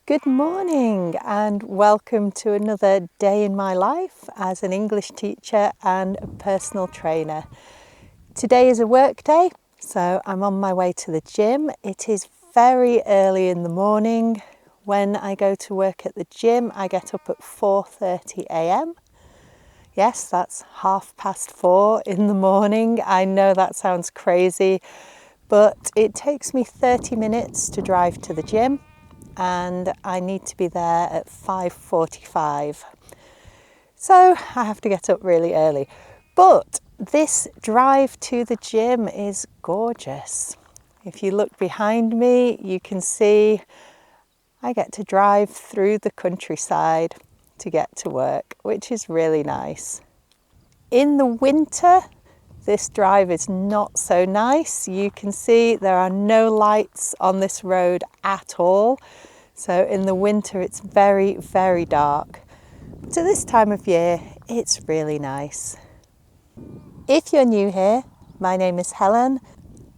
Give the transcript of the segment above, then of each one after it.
Good morning and welcome to another day in my life as an English teacher and a personal trainer. Today is a work day, so I'm on my way to the gym. It is very early in the morning. When I go to work at the gym, I get up at 4:30 a.m. Yes, that's 4:30 in the morning. I know that sounds crazy, but it takes me 30 minutes to drive to the gym and I need to be there at 5:45. So I have to get up really early. But this drive to the gym is gorgeous. If you look behind me, you can see I get to drive through the countryside to get to work, which is really nice. In the winter, this drive is not so nice. You can see there are no lights on this road at all. So in the winter, it's very, very dark. But at this time of year, it's really nice. If you're new here, my name is Helen.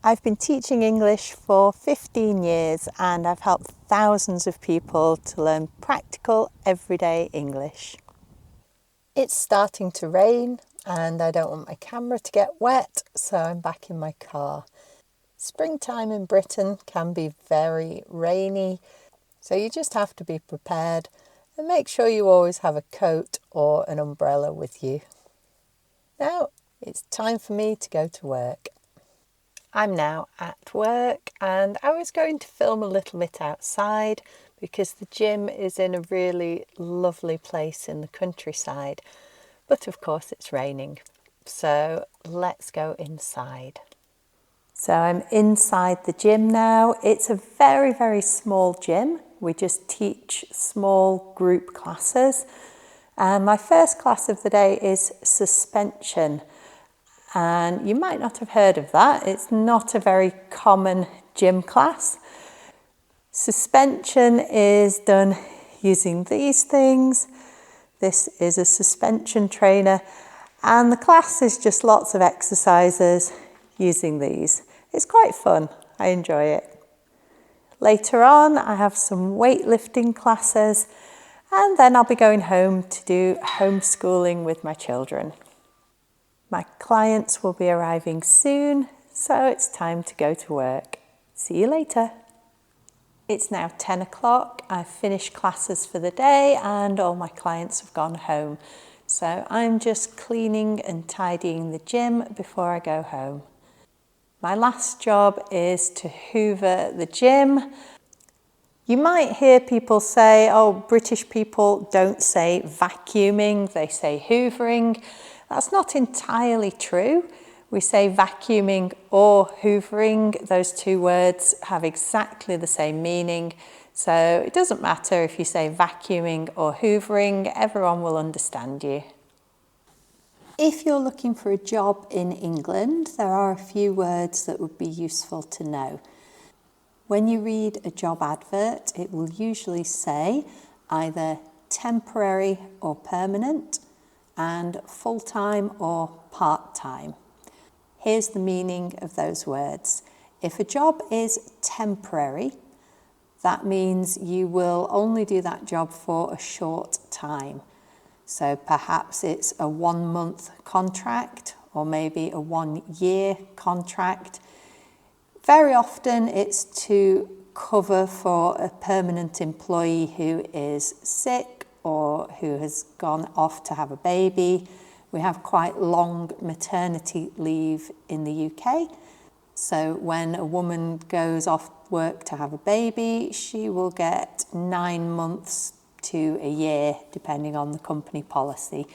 I've been teaching English for 15 years and I've helped thousands of people to learn practical, everyday English. It's starting to rain and I don't want my camera to get wet, so I'm back in my car. Springtime in Britain can be very rainy, so you just have to be prepared and make sure you always have a coat or an umbrella with you. Now it's time for me to go to work. I'm now at work and I was going to film a little bit outside because the gym is in a really lovely place in the countryside. But of course it's raining, so let's go inside. So I'm inside the gym now. It's a very, very small gym. We just teach small group classes. And my first class of the day is suspension. And you might not have heard of that. It's not a very common gym class. Suspension is done using these things. This is a suspension trainer and the class is just lots of exercises using these. It's quite fun. I enjoy it. Later on, I have some weightlifting classes and then I'll be going home to do homeschooling with my children. My clients will be arriving soon, so it's time to go to work. See you later. It's now 10 o'clock. I've finished classes for the day and all my clients have gone home. So I'm just cleaning and tidying the gym before I go home. My last job is to hoover the gym. You might hear people say, oh, British people don't say vacuuming, they say hoovering. That's not entirely true. We say vacuuming or hoovering. Those two words have exactly the same meaning. So it doesn't matter if you say vacuuming or hoovering, everyone will understand you. If you're looking for a job in England, there are a few words that would be useful to know. When you read a job advert, it will usually say either temporary or permanent and full-time or part-time. Here's the meaning of those words. If a job is temporary, that means you will only do that job for a short time. So perhaps it's a 1-month contract or maybe a 1-year contract. Very often it's to cover for a permanent employee who is sick or who has gone off to have a baby. We have quite long maternity leave in the UK. So when a woman goes off work to have a baby, she will get 9 months to a year, depending on the company policy.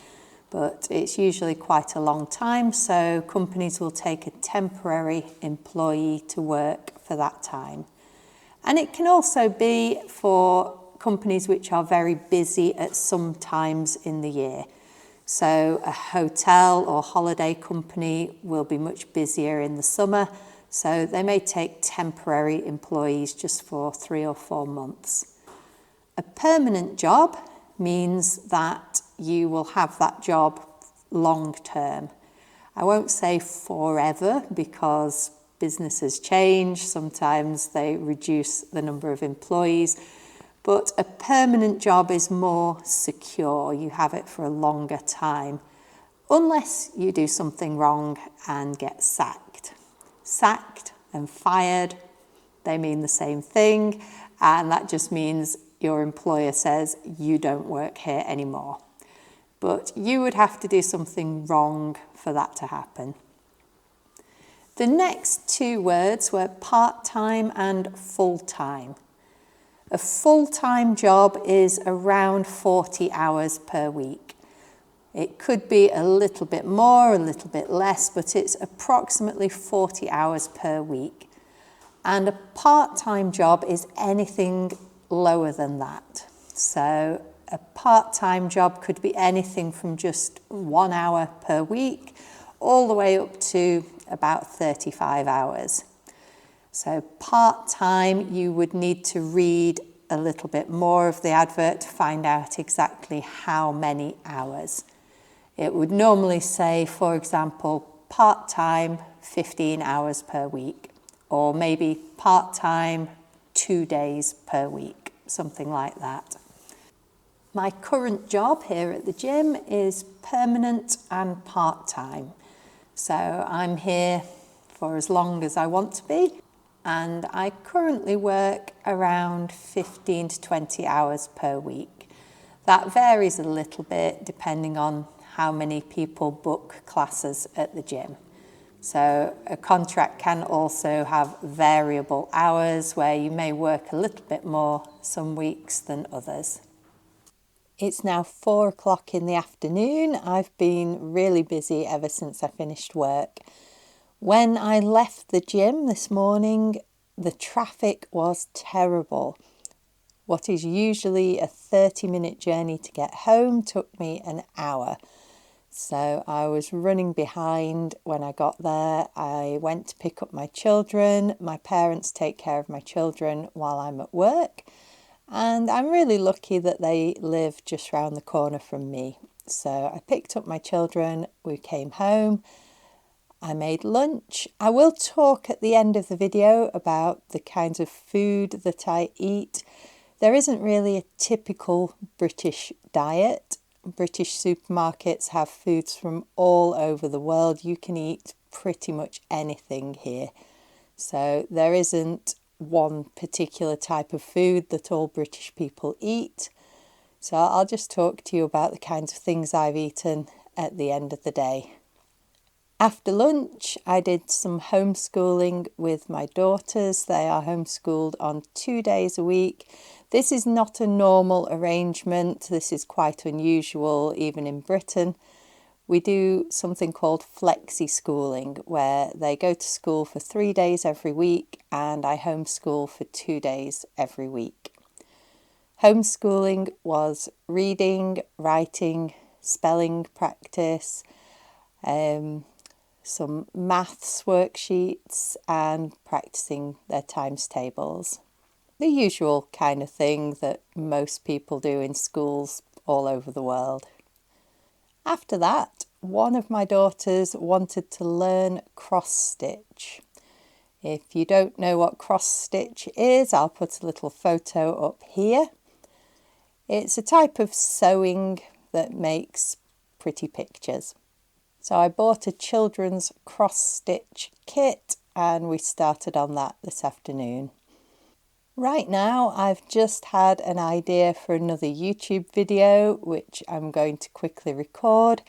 But it's usually quite a long time, so companies will take a temporary employee to work for that time. And it can also be for companies which are very busy at some times in the year. So a hotel or holiday company will be much busier in the summer, so they may take temporary employees just for 3 or 4 months. A permanent job means that you will have that job long term. I won't say forever because businesses change, sometimes they reduce the number of employees, But a permanent job is more secure. You have it for a longer time, unless you do something wrong and get sacked. Sacked and fired, they mean the same thing, and that just means your employer says you don't work here anymore. But you would have to do something wrong for that to happen. The next two words were part-time and full-time. A full-time job is around 40 hours per week. It could be a little bit more, a little bit less, but it's approximately 40 hours per week. And a part-time job is anything lower than that. So a part-time job could be anything from just 1 hour per week all the way up to about 35 hours. So part-time, you would need to read a little bit more of the advert to find out exactly how many hours. It would normally say, for example, part-time, 15 hours per week, or maybe part-time, 2 days per week, something like that. My current job here at the gym is permanent and part-time. So I'm here for as long as I want to be, and I currently work around 15 to 20 hours per week. That varies a little bit depending on how many people book classes at the gym. So a contract can also have variable hours where you may work a little bit more some weeks than others. It's now 4 o'clock in the afternoon. I've been really busy ever since I finished work. When I left the gym this morning, the traffic was terrible. What is usually a 30-minute journey to get home took me an hour. So I was running behind when I got there. I went to pick up my children. My parents take care of my children while I'm at work. And I'm really lucky that they live just round the corner from me. So I picked up my children, we came home, I made lunch. I will talk at the end of the video about the kinds of food that I eat. There isn't really a typical British diet. British supermarkets have foods from all over the world. You can eat pretty much anything here. So there isn't one particular type of food that all British people eat. So I'll just talk to you about the kinds of things I've eaten at the end of the day. After lunch, I did some homeschooling with my daughters. They are homeschooled on 2 days a week. This is not a normal arrangement. This is quite unusual, even in Britain. We do something called flexi schooling, where they go to school for 3 days every week and I homeschool for 2 days every week. Homeschooling was reading, writing, spelling practice, some maths worksheets and practicing their times tables. The usual kind of thing that most people do in schools all over the world. After that, one of my daughters wanted to learn cross stitch. If you don't know what cross stitch is, I'll put a little photo up here. It's a type of sewing that makes pretty pictures. So I bought a children's cross-stitch kit and we started on that this afternoon. Right now I've just had an idea for another YouTube video which I'm going to quickly record,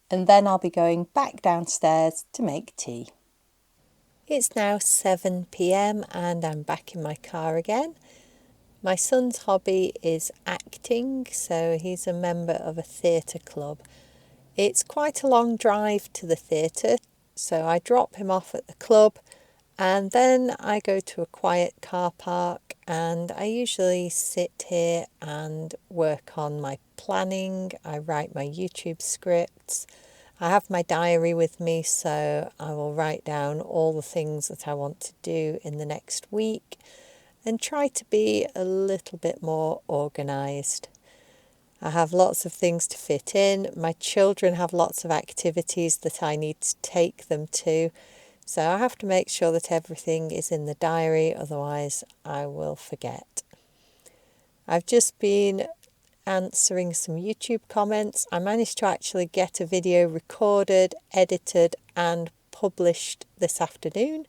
and then I'll be going back downstairs to make tea. It's now 7 p.m. and I'm back in my car again. My son's hobby is acting, so he's a member of a theatre club. It's quite a long drive to the theatre, so I drop him off at the club and then I go to a quiet car park and I usually sit here and work on my planning. I write my YouTube scripts. I have my diary with me, so I will write down all the things that I want to do in the next week and try to be a little bit more organised. I have lots of things to fit in. My children have lots of activities that I need to take them to. So I have to make sure that everything is in the diary, otherwise I will forget. I've just been answering some YouTube comments. I managed to actually get a video recorded, edited and published this afternoon.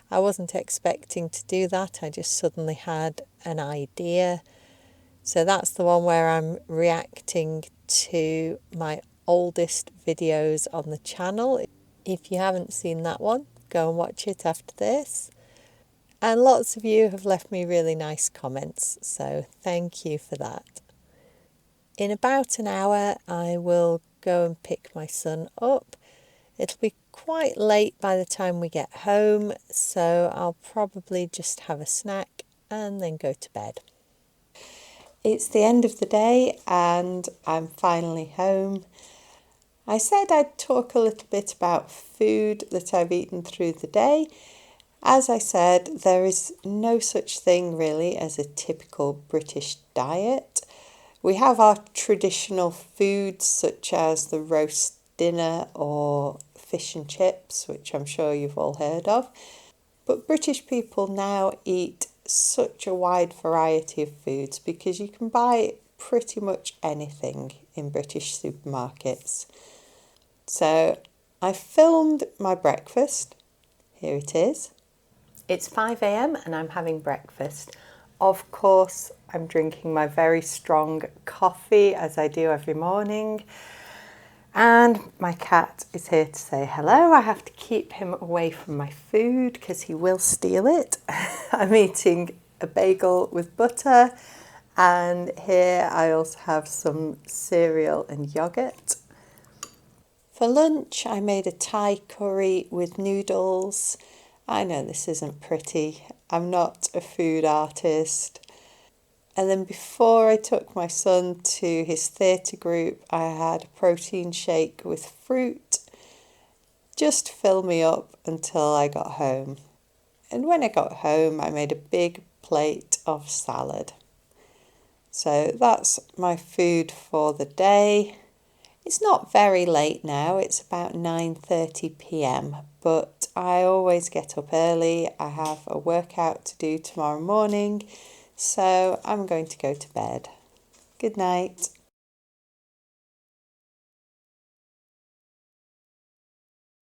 I wasn't expecting to do that. I just suddenly had an idea. So that's the one where I'm reacting to my oldest videos on the channel. If you haven't seen that one, go and watch it after this. And lots of you have left me really nice comments, so thank you for that. In about an hour, I will go and pick my son up. It'll be quite late by the time we get home, so I'll probably just have a snack and then go to bed. It's the end of the day and I'm finally home. I said I'd talk a little bit about food that I've eaten through the day. As I said, there is no such thing really as a typical British diet. We have our traditional foods such as the roast dinner or fish and chips, which I'm sure you've all heard of. But British people now eat such a wide variety of foods because you can buy pretty much anything in British supermarkets. So I filmed my breakfast. Here it is. It's 5 a.m. and I'm having breakfast. Of course, I'm drinking my very strong coffee as I do every morning. And my cat is here to say hello. I have to keep him away from my food because he will steal it. I'm eating a bagel with butter. And here I also have some cereal and yoghurt. For lunch, I made a Thai curry with noodles. I know this isn't pretty. I'm not a food artist. And then before I took my son to his theatre group, I had a protein shake with fruit just to fill me up until I got home. And when I got home, I made a big plate of salad. So that's my food for the day. It's not very late now, it's about 9:30 p.m, but I always get up early. I have a workout to do tomorrow morning, so I'm going to go to bed. Good night.